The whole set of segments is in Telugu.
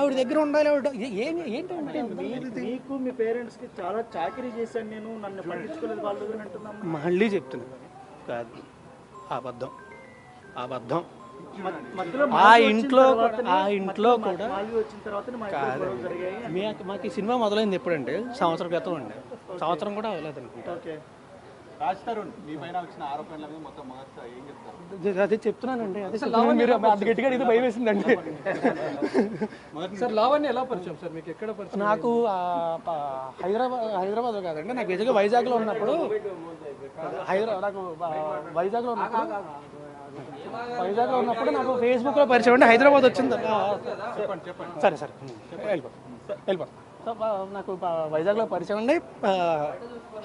ఆవిడ దగ్గర ఉండాలి. ఏంటంటే మీకు మీ పేరెంట్స్ కి చాలా చాకరీ చేశాను నేను, నన్ను పట్టించుకోలేదు వాళ్ళు అని అంటున్నాం. మళ్ళీ చెప్తున్నాను, కాదు, అబద్ధం అబద్ధం. ఆ ఇంట్లో కూడా మాకు ఈ సినిమా మొదలైంది ఎప్పుడంటే సంవత్సరం క్రితం అండి. సంవత్సరం కూడా అవ్వలేదు అనుకుంటా. అదే చెప్తున్నానండి. అదే మీరు అంత గట్టిగా ఇది భయం వేసిందండి. నాకు హైదరాబాద్ కాదండి, నాకు నిజంగా వైజాగ్లో ఉన్నప్పుడు నాకు ఫేస్బుక్లో పరిచయం అండి. హైదరాబాద్ వచ్చింది. సరే వెళ్ళిపోతాం. నాకు వైజాగ్లో పరిచయం అండి.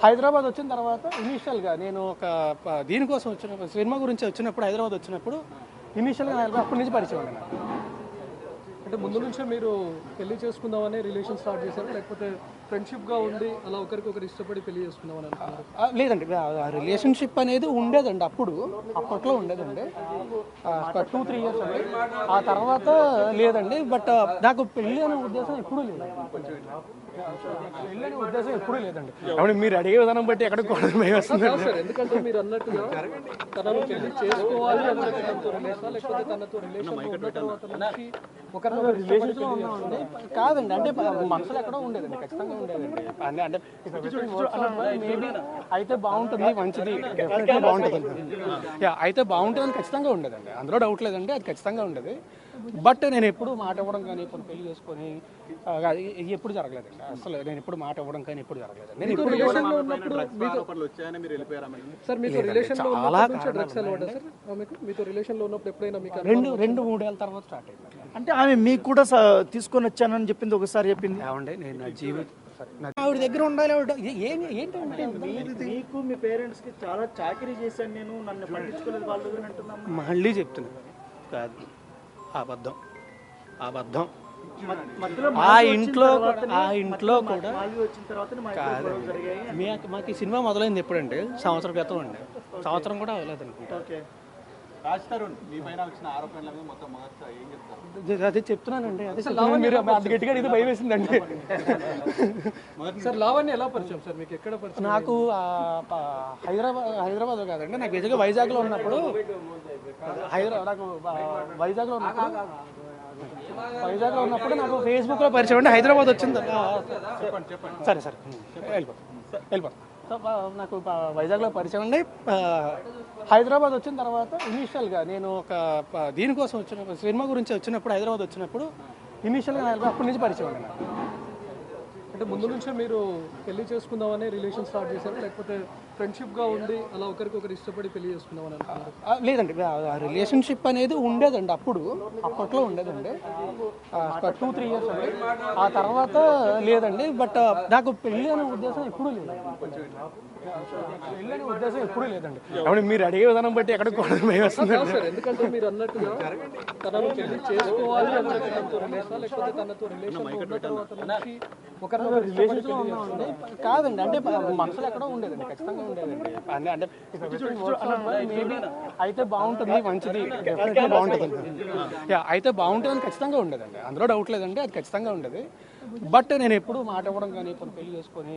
హైదరాబాద్ వచ్చిన తర్వాత ఇనీషియల్గా నేను ఒక దీనికోసం వచ్చిన సినిమా గురించి వచ్చినప్పుడు, హైదరాబాద్ వచ్చినప్పుడు ఇనీషియల్గా అప్పటి నుంచి పరిచయం అండి నాకు. అంటే ముందు నుంచే మీరు పెళ్లి చేసుకుందామని రిలేషన్ స్టార్ట్ చేశారు, లేకపోతే ఫ్రెండ్షిప్గా ఉండి అలా ఒకరికొకరు ఇష్టపడి పెళ్లి చేసుకుందామని అనుకున్నారు? లేదండి, రిలేషన్షిప్ అనేది ఉండేదండి, అప్పట్లో ఉండేదండి. 2-3 ఇయర్స్ అండి. ఆ తర్వాత లేదండి. బట్ నాకు పెళ్ళి అనే ఉద్దేశం ఎప్పుడూ లేదండి. కాబట్టి మీరు అడిగే విధానం బట్టి ఎక్కడ భయం వస్తుంది. ఎందుకంటే మీరు అన్నట్టుగా తనను పెళ్లి చేసుకోవాలి అంటే తనతో రిలేషన్, లేకపోతే తనతో రిలేషన్షిప్లో ఉన్నామండి. కాదండి, అంటే మనసులో ఎక్కడో ఉండేదండి, ఖచ్చితంగా ఉండేదండి. అంటే మేబీ అయితే బాగుంటుంది, మంచిది, డెఫినెట్గా బాగుంటుంది, అయితే బాగుంటుందని ఖచ్చితంగా ఉండేదండి. అందులో డౌట్ లేదండి, అది ఖచ్చితంగా ఉండేది. బట్ నేను ఎప్పుడు మాట ఇవ్వడం కానీ, ఇప్పుడు పెళ్లి చేసుకొని ఎప్పుడు జరగలేదండి. అసలు నేను ఎప్పుడు మాట ఇవ్వడం కానీ ఎప్పుడు జరగలేదండి. నేను ఇప్పుడు రెండు 3 ఏళ్ళ తర్వాత స్టార్ట్ అయింది. అంటే ఆమె మీకు కూడా తీసుకొని వచ్చానని చెప్పింది, ఒకసారి చెప్పింది. ఏమండి, నేను నా జీవితం ఆవిడ దగ్గర ఉండాలి. ఏంటంటే మీకు మీ పేరెంట్స్ కి చాలా చాకరీ చేశాను నేను, నన్ను పట్టించుకోలేదు వాళ్ళు అని అంటున్నాం. మళ్ళీ చెప్తున్నాను, కాదు, అబద్ధం. ఆ ఇంట్లో కూడా మాకు ఈ సినిమా మొదలైంది ఎప్పుడంటే సంవత్సరం క్రితం అండి. సంవత్సరం కూడా అవ్వలేదు అనుకుంటా. అదే చెప్తున్నానండి. అదే మీరు అంత గట్టిగా ఇది భయం వేసిందండి. నాకు హైదరాబాద్ కాదండి, నాకు నిజంగా వైజాగ్లో ఉన్నప్పుడు నాకు ఫేస్బుక్లో పరిచయం అండి. హైదరాబాద్ వచ్చింది. సరే వెళ్ళిపోతాం. నాకు వైజాగ్లో పరిచయం అండి. హైదరాబాద్ వచ్చిన తర్వాత ఇనీషియల్గా నేను ఒక దీనికోసం వచ్చిన సినిమా గురించి వచ్చినప్పుడు, హైదరాబాద్ వచ్చినప్పుడు ఇనీషియల్గా అప్పటి నుంచి పరిచయం అండి నాకు. అంటే ముందు నుంచే మీరు పెళ్లి చేసుకుందామని రిలేషన్ స్టార్ట్ చేశారు, లేకపోతే ఫ్రెండ్షిప్గా ఉండి అలా ఒకరికొకరు ఇష్టపడి పెళ్లి చేసుకుందామని అనుకున్నారు? లేదండి, రిలేషన్షిప్ అనేది ఉండేదండి, అప్పట్లో ఉండేదండి. 2-3 ఇయర్స్ అండి. ఆ తర్వాత లేదండి. బట్ నాకు పెళ్ళి అనే ఉద్దేశం ఎప్పుడూ లేదండి. కాబట్టి మీరు అడిగే విధానం బట్టి ఎక్కడ భయం వస్తుంది. ఎందుకంటే మీరు అన్నట్టుగా తనను పెళ్లి చేసుకోవాలి అంటే తనతో రిలేషన్, లేకపోతే తనతో రిలేషన్షిప్లో ఉన్నామండి. కాదండి, అంటే మనసులో ఎక్కడో ఉండేదండి, ఖచ్చితంగా ఉండేదండి. అంటే మేబీ అయితే బాగుంటుంది, మంచిది, డెఫినెట్గా బాగుంటుంది, అయితే బాగుంటుందని ఖచ్చితంగా ఉండేదండి. అందులో డౌట్ లేదండి, అది ఖచ్చితంగా ఉండేది. బట్ నేను ఎప్పుడు మాట ఇవ్వడం కానీ, ఇప్పుడు పెళ్లి చేసుకొని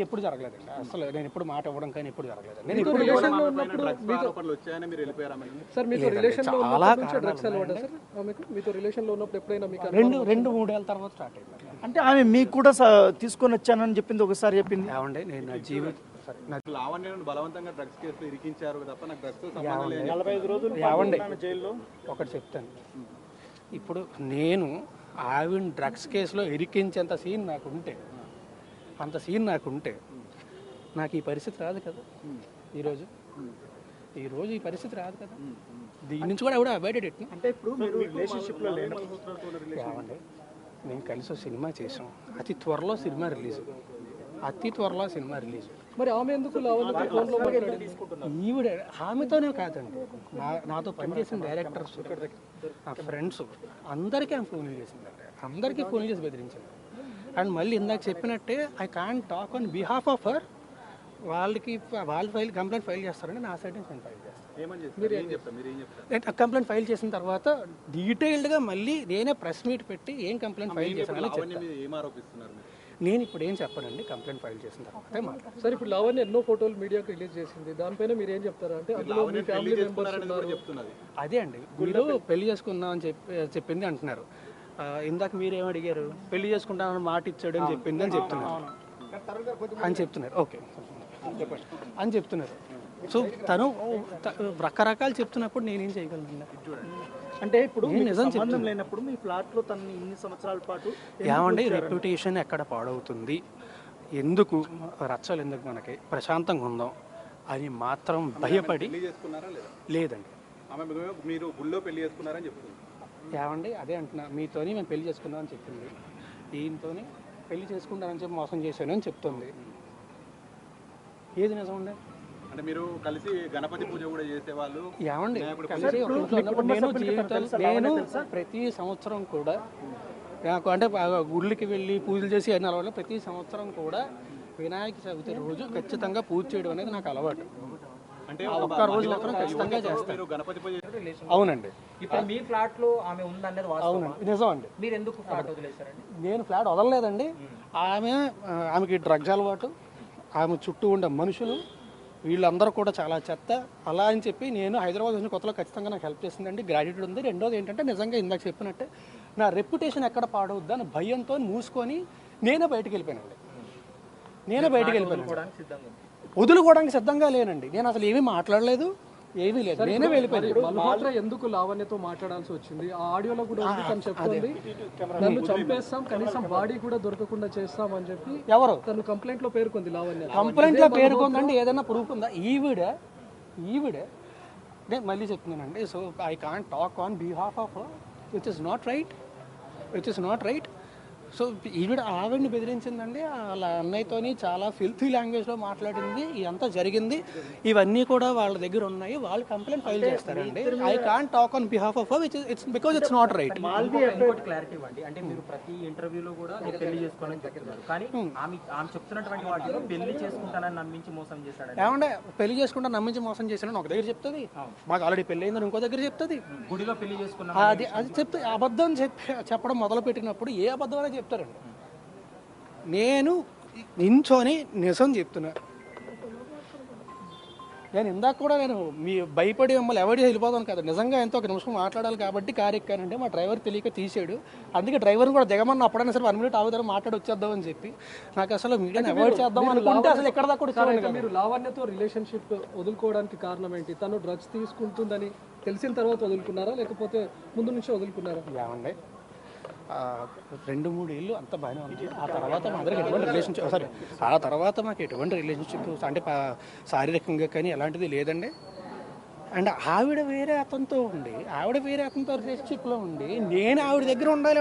ఎప్పుడు జరగలేదండి. అసలు నేను ఎప్పుడు మాట ఇవ్వడం కానీ ఎప్పుడు జరగలేదండి. నేను ఇప్పుడు రెండు 3 ఏళ్ళ తర్వాత స్టార్ట్ అయింది. అంటే ఆమె మీకు కూడా తీసుకొని వచ్చానని చెప్పింది, ఒకసారి చెప్పింది. ఏమండి, నేను నా జీవితం జైల్లో ఒకటి చెప్తాను. ఇప్పుడు నేను ఆవిడ డ్రగ్స్ కేసులో ఇరికించేంత సీన్ నాకుంటే, నాకు ఈ పరిస్థితి రాదు కదా. ఈరోజు ఈ పరిస్థితి రాదు కదా. దీని నుంచి కూడా అవాయిడెడ్ ఎట్లా అంటే ఇప్పుడు మీరు రిలేషన్షిప్లో లేరు. ఏమండి, నేను కలిసి సినిమా చేసాం. అతి త్వరలో సినిమా రిలీజ్. మరి ఆమె ఎందుకు ఈవిడ ఆమెతోనే కాదండి, నాతో పనిచేసిన డైరెక్టర్స్, నా ఫ్రెండ్స్ అందరికీ ఆమె ఫోన్లు చేసిందండి. అందరికీ ఫోన్లు చేసి బెదిరించింది. అండ్ మళ్ళీ ఇందాక చెప్పినట్టే, I can't talk on behalf of her, వాళ్ళకి వాళ్ళు కంప్లైంట్ ఫైల్ చేస్తారండి, నా సైడ్ నుంచి నేను ఫైల్ చేస్తాను. కంప్లైంట్ ఫైల్ చేసిన తర్వాత డీటెయిల్డ్గా మళ్ళీ నేనే ప్రెస్ మీట్ పెట్టి ఏం కంప్లైంట్ ఫైల్ చేశానని చెప్తాను. నేను ఇప్పుడు ఏం చెప్పానండి, కంప్లైంట్ ఫైల్ చేసిన తర్వాత మాట్లాడతాను. సార్ ఇప్పుడు లావణ్య ఎన్నో ఫోటోలు మీడియాకి రిలీజ్ చేసింది, దానిపైన మీరు ఏం చెప్తారా? అంటే అందులో మీ ఫ్యామిలీ మెంబర్స్ ఉన్నారు. అదే అండి, మీరు పెళ్లి చేసుకుందాం అని చెప్పింది అంటున్నారు. ఇందాక మీరేం అడిగారు, పెళ్లి చేసుకుంటానని మాట ఇచ్చాడు అని చెప్పింది అని చెప్తున్నారు. ఓకే అని చెప్తున్నారు. సో తను రకరకాలు చెప్తున్నప్పుడు నేనేం చేయగలను? అంటే ఇప్పుడు నిజం సంబంధం లేనప్పుడు మీ ఫ్లాట్ లో తన ఇన్ని సంవత్సరాల పాటు ఏమండి రెప్యుటేషన్ ఎక్కడ పాడవుతుంది, ఎందుకు రచ్చలు, ఎందుకు మనకి ప్రశాంతంగా ఉందాం అని మాత్రం భయపడి లేదండి. మీరు గుళ్ళో పెళ్లి చేసుకున్నారని చెప్తుంది. ఏమండి అదే అంటున్నా, మీతోని మేము పెళ్లి చేసుకున్నామని చెప్పింది, ఈయనతోని పెళ్లి చేసుకుంటానని చెప్పి మోసం చేశాను అని చెప్తుంది. ఏది నిజం ఉండే? అంటే మీరు కలిసి గణపతి పూజ కూడా చేసేవాళ్ళు. ఏమండి కలిసి ఒక ఇంట్లో ఉన్నప్పుడు నేను ప్రతి సంవత్సరం కూడా నాకు అంటే గుళ్ళకి వెళ్ళి పూజలు చేసి అన్ని అలవాటు. ప్రతి సంవత్సరం కూడా వినాయక చవితి రోజు ఖచ్చితంగా పూజ చేయడం అనేది నాకు అలవాటు. అంటే ఒక్క రోజు మాత్రం ఖచ్చితంగా చేస్తాను. గణపతి పూజ. అవునండి. ఇప్పుడు మీ ఫ్లాట్ లో ఆమె ఉందనేది అవునండి, నిజం అండి. మీరు ఎందుకు ఫ్లాట్ వదిలేశారండి? నేను ఫ్లాట్ వదలలేదండి. ఆమెకి డ్రగ్స్ అలవాటు, ఆమె చుట్టూ ఉండే మనుషులు వీళ్ళందరూ కూడా చాలా చెత్త. అలా అని చెప్పి నేను హైదరాబాద్ వచ్చిన కొత్తలో ఖచ్చితంగా నాకు హెల్ప్ చేసిందండి, గ్రాడ్యుయేట్ ఉంది. రెండోది ఏంటంటే నిజంగా ఇందాక చెప్పినట్టే నా రెప్యుటేషన్ ఎక్కడ పాడవద్దు అని భయంతో మూసుకొని నేనే బయటకు వెళ్ళిపోయానండి. వదులుకోవడానికి సిద్ధంగా లేనండి. నేను అసలు ఏమీ మాట్లాడలేదు, ఏమీ లేదు, నేనే వెళ్ళిపోయాను. మల్హోత్రా ఎందుకు లావణ్యతో మాట్లాడాల్సి వచ్చింది? ఆ ఆడియోలో కూడా ఉంది, తను చెప్తుంది నన్ను చంపేస్తాం, కనీసం బాడీ కూడా దొరకకుండా చేస్తాం అని చెప్పి ఎవరు తను కంప్లైంట్ లో పేర్కొంది. లావణ్య కంప్లైంట్ లో పేర్కొందండి. ఏదైనా ప్రూఫ్ ఉందా? ఈవిడే నేను మళ్ళీ చెప్తున్నానండి. So I can't talk on behalf of which is not right. So ఆవిడని బెదిరించిందండి, వాళ్ళ అన్నయ్యతోని చాలా ఫిల్తీ లాంగ్వేజ్లో మాట్లాడింది. ఇదంతా జరిగింది, ఇవన్నీ కూడా వాళ్ళ దగ్గర ఉన్నాయి. వాళ్ళు కంప్లైంట్ ఫైల్ చేస్తారండి. I can't talk on behalf of which it's because it's not right. ఇంకోటి క్లారిటీ ఇవ్వండి. అంటే మీరు ప్రతి ఇంటర్వ్యూలో కూడా మీరు పెళ్లి చేసుకోవాలని చెప్తున్నారు, కానీ ఆమె చెప్తున్నటువంటి వాటిలో పెళ్లి చేసుకుంటానని నమ్మించి మోసం చేశాడు. ఏమంటే పెళ్లి చేసుకుంటా నమ్మించి మోసం చేశానని ఒక దగ్గర చెప్తుంది, మాకు ఆల్రెడీ పెళ్లి అయిందని ఇంకో దగ్గర చెప్తుంది. గుడిలో పెళ్లి చేసుకున్నా అది చెప్తే అబద్ధం చెప్పడం మొదలు పెట్టినప్పుడు ఏ అబద్ధం అనేది చెప్తారండి. నేను నించొని నిజం చెప్తున్నా. నేను ఇందాక కూడా నేను మీ భయపడి మిమ్మల్ని ఎవరి వెళ్ళిపోతాను కదా, నిజంగా ఎంతో ఒక నిమిషం మాట్లాడాలి కాబట్టి కారు ఎక్కానంటే మా డ్రైవర్ తెలియక తీసాడు. అందుకే డ్రైవర్ని కూడా దిగమన్నా అప్పుడైనా సరే 1 minute ఆగుతారు మాట్లాడి వచ్చేద్దాం అని చెప్పి. నాకు అసలు మీడియాని అవాయిడ్ చేద్దాం అనుకుంటే అసలు ఎక్కడ దాకా కూడా మీరు లావణ్యతో రిలేషన్షిప్ వదులుకోవడానికి కారణం ఏంటి? తను డ్రగ్స్ తీసుకుంటుందని తెలిసిన తర్వాత వదులుకున్నారా, లేకపోతే ముందు నుంచి వదులుకున్నారా? ఏమండి 2-3 ఏళ్ళు అంత బాగానే ఉంది. ఆ తర్వాత మా అందరికి ఎటువంటి రిలేషన్షిప్ అంటే శారీరకంగా కానీ ఎలాంటిది లేదండి. అండ్ ఆవిడ వేరే అతనితో రిలేషన్షిప్లో ఉండి నేను ఆవిడ దగ్గర ఉండాలి.